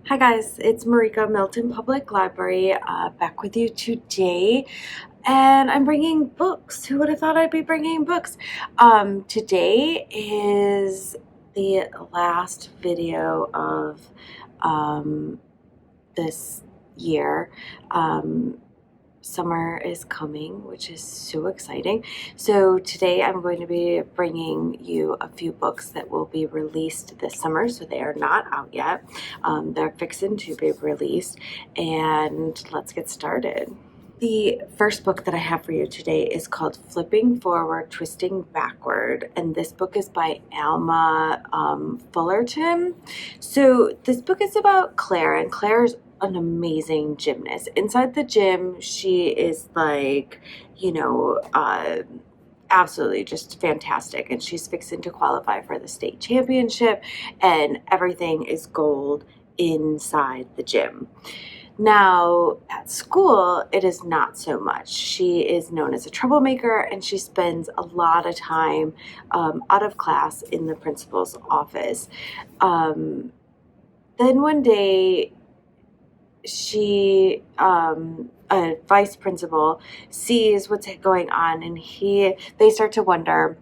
Hi guys, it's Marijka, Milton Public Library, back with you today, and I'm bringing books. Who would have thought I'd be bringing books? Today is the last video of this year. Summer is coming, which is so exciting. So today I'm going to be bringing you a few books that will be released this summer. So they are not out yet. They're fixing to be released, and let's get started. The first book that I have for you today is called Flipping Forward, Twisting Backward, and this book is by Alma Fullerton. So this book is about Claire, and Claire's an amazing gymnast. Inside the gym, she is like, absolutely just fantastic, and she's fixing to qualify for the state championship, and everything is gold inside the gym. Now, at school, it is not so much. She is known as a troublemaker, and she spends a lot of time out of class in the principal's office. Then one day, a vice principal sees what's going on, and they start to wonder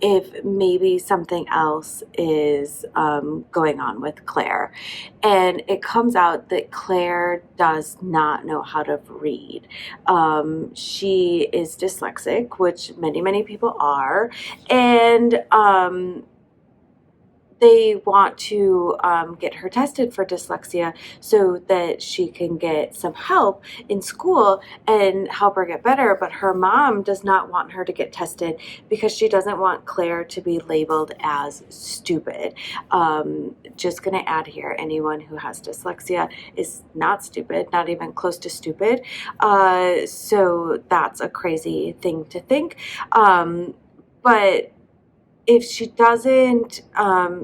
if maybe something else is going on with Claire. And it comes out that Claire does not know how to read. She is dyslexic, which many people are, and they want to get her tested for dyslexia so that she can get some help in school and help her get better. But her mom does not want her to get tested because she doesn't want Claire to be labeled as stupid. Just going to add here, anyone who has dyslexia is not stupid, not even close to stupid. So that's a crazy thing to think. But if she doesn't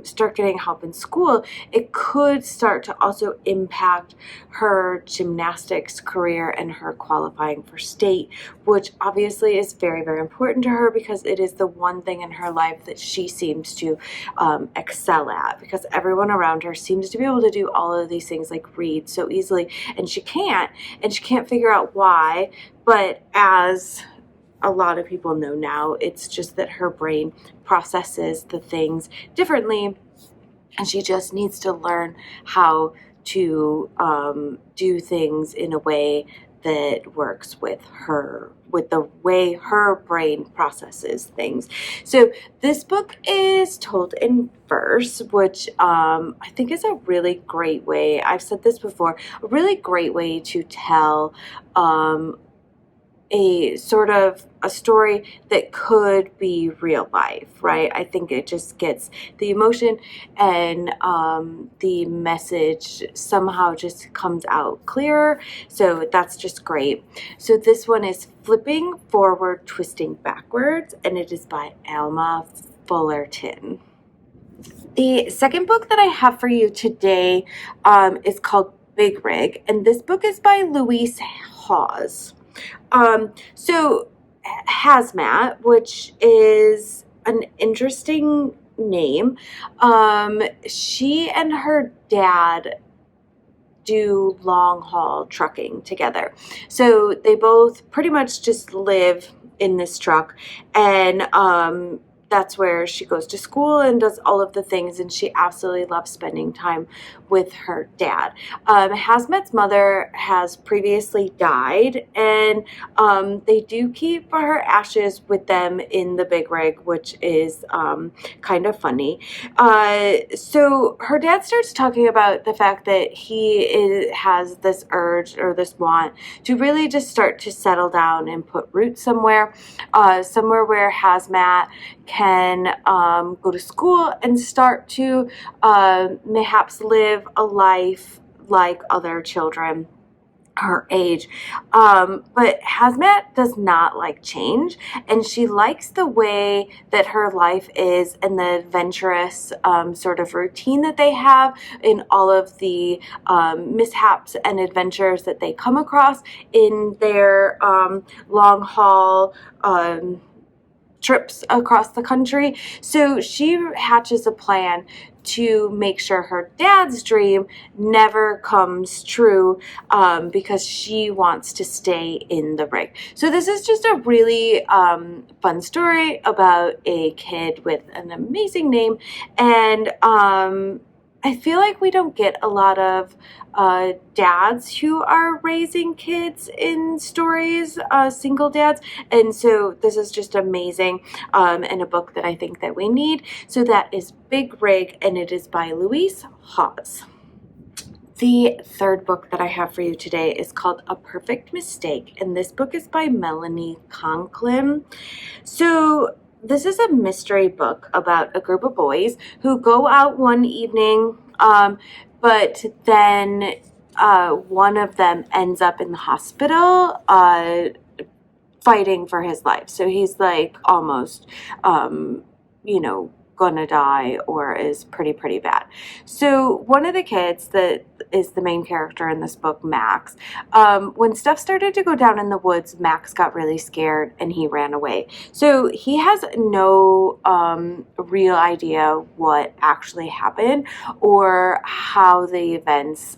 start getting help in school, it could start to also impact her gymnastics career and her qualifying for state, which obviously is very important to her because it is the one thing in her life that she seems to excel at, because everyone around her seems to be able to do all of these things like read so easily, and she can't figure out why. But as a lot of people know now, it's just that her brain processes the things differently, and she just needs to learn how to do things in a way that works with the way her brain processes things. So this book is told in verse, which I think is a really great way, I've said this before, a really great way to tell a sort of a story that could be real life, right? I think it just gets the emotion and the message somehow just comes out clearer. So that's just great. So this one is Flipping Forward, Twisting Backwards, and it is by Alma Fullerton. The second book that I have for you today is called Big Rig, and this book is by Louise Hawes. So Hazmat, which is an interesting name, she and her dad do long haul trucking together. So they both pretty much just live in this truck, and that's where she goes to school and does all of the things, and she absolutely loves spending time with her dad. Hazmat's mother has previously died, and they do keep her ashes with them in the big rig, which is kind of funny. So her dad starts talking about the fact that he has this urge or this want to really just start to settle down and put roots somewhere where Hazmat can go to school and start to perhaps live a life like other children her age. But Hazmat does not like change, and she likes the way that her life is and the adventurous sort of routine that they have in all of the mishaps and adventures that they come across in their long haul trips across the country. So she hatches a plan to make sure her dad's dream never comes true, because she wants to stay in the ring. So this is just a really fun story about a kid with an amazing name, and I feel like we don't get a lot of dads who are raising kids in stories, single dads, and so this is just amazing, and a book that I think that we need. So that is Big Rig, and it is by Louise Hawes. The third book that I have for you today is called A Perfect Mistake, and this book is by Melanie Conklin. So this is a mystery book about a group of boys who go out one evening, but then one of them ends up in the hospital fighting for his life. So he's like almost, gonna die, or is pretty bad. So one of the kids that is the main character in this book, Max, when stuff started to go down in the woods, Max got really scared and he ran away. So he has no real idea what actually happened or how the events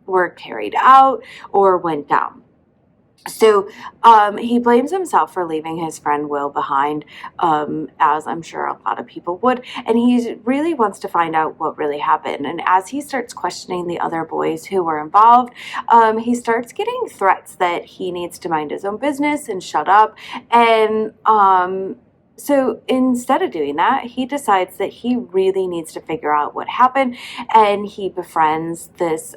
were carried out or went down. So he blames himself for leaving his friend Will behind, as I'm sure a lot of people would, and he really wants to find out what really happened. And as he starts questioning the other boys who were involved, he starts getting threats that he needs to mind his own business and shut up. And so instead of doing that, he decides that he really needs to figure out what happened, and he befriends this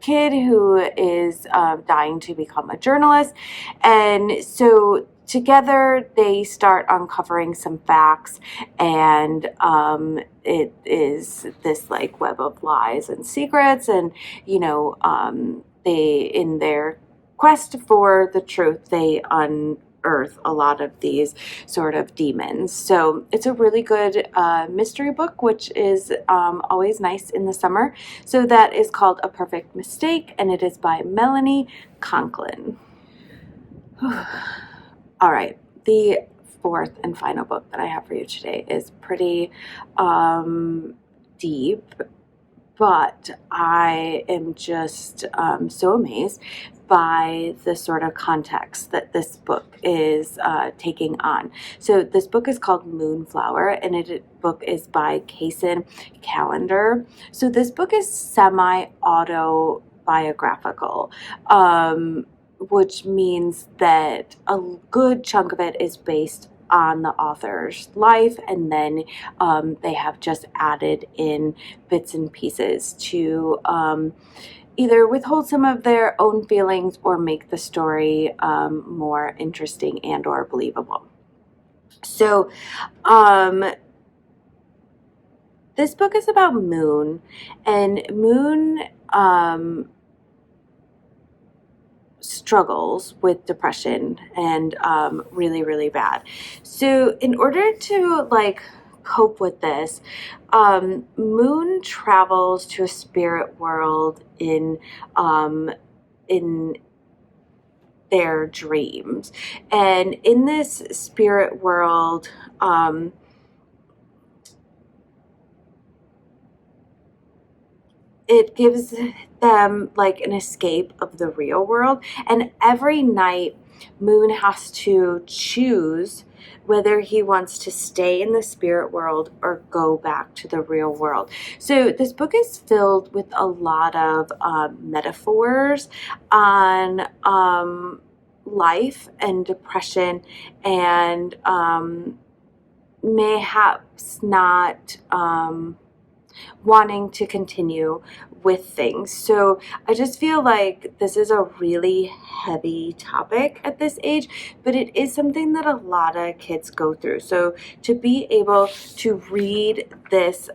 kid who is dying to become a journalist. And so together they start uncovering some facts, and it is this like web of lies and secrets, and they, in their quest for the truth, they unearth a lot of these sort of demons. So it's a really good mystery book, which is always nice in the summer. So that is called A Perfect Mistake, and it is by Melanie Conklin. All right, the fourth and final book that I have for you today is pretty deep, but I am just so amazed by the sort of context that this book is taking on. So this book is called Moonflower, and book is by Kacen, Callender. So this book is semi-autobiographical, which means that a good chunk of it is based on the author's life, and then they have just added in bits and pieces to either withhold some of their own feelings or make the story more interesting and or believable. So this book is about Moon, and Moon struggles with depression, and really bad. So in order to cope with this, Moon travels to a spirit world in their dreams, and in this spirit world, it gives them an escape of the real world. And every night, Moon has to choose whether he wants to stay in the spirit world or go back to the real world. So this book is filled with a lot of metaphors on life and depression, and mayhaps not wanting to continue with things. So I just feel like this is a really heavy topic at this age, but it is something that a lot of kids go through. So to be able to read this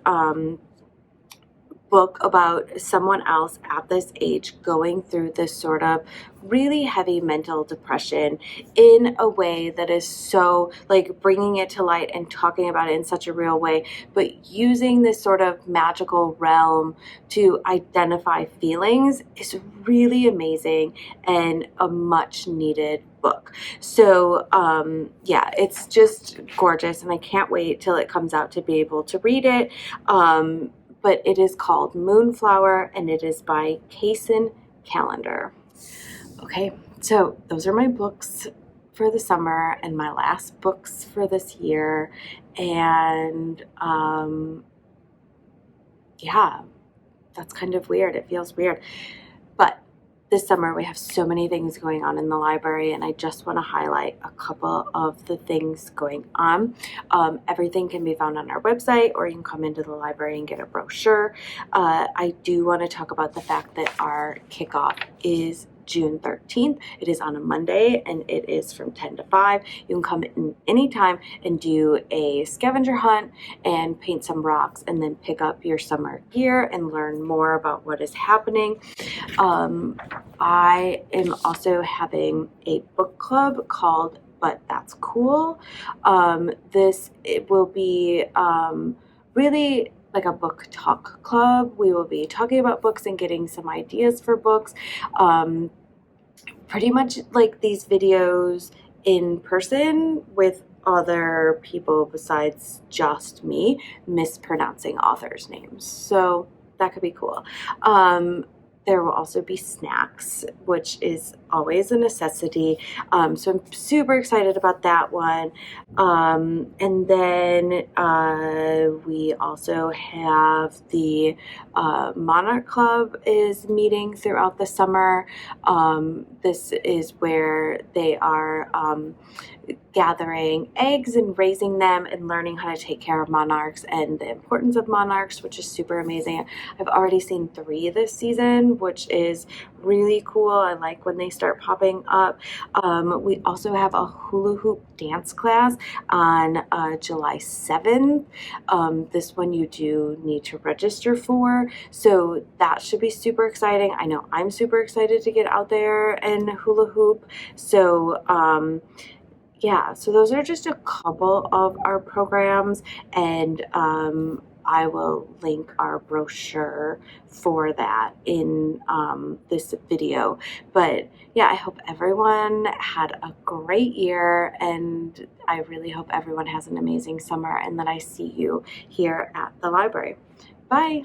book about someone else at this age going through this sort of really heavy mental depression in a way that is so, like, bringing it to light and talking about it in such a real way, but using this sort of magical realm to identify feelings is really amazing and a much needed book. So yeah, it's just gorgeous, and I can't wait till it comes out to be able to read it. But it is called Moonflower, and it is by Kacen Callender. Okay, so those are my books for the summer and my last books for this year. And yeah, that's kind of weird. It feels weird. But this summer we have so many things going on in the library, and I just want to highlight a couple of the things going on. Everything can be found on our website, or you can come into the library and get a brochure. I do want to talk about the fact that our kickoff is June 13th. It is on a Monday, and it is from 10 to 5. You can come in anytime and do a scavenger hunt and paint some rocks, and then pick up your summer gear and learn more about what is happening. I am also having a book club called But That's Cool. It will be really like a book talk club. We will be talking about books and getting some ideas for books. Pretty much like these videos in person with other people besides just me mispronouncing authors' names. So that could be cool. There will also be snacks, which is always a necessity. So I'm super excited about that one. And then we also have the Monarch Club is meeting throughout the summer. This is where they are gathering eggs and raising them and learning how to take care of monarchs and the importance of monarchs, which is super amazing. I've already seen 3 this season, which is really cool. I like when they start popping up. We also have a hula hoop dance class on July 7th. This one you do need to register for, so that should be super exciting. I know I'm super excited to get out there and hula hoop. So yeah, so those are just a couple of our programs, and I will link our brochure for that in this video. But yeah, I hope everyone had a great year, and I really hope everyone has an amazing summer, and that I see you here at the library. Bye.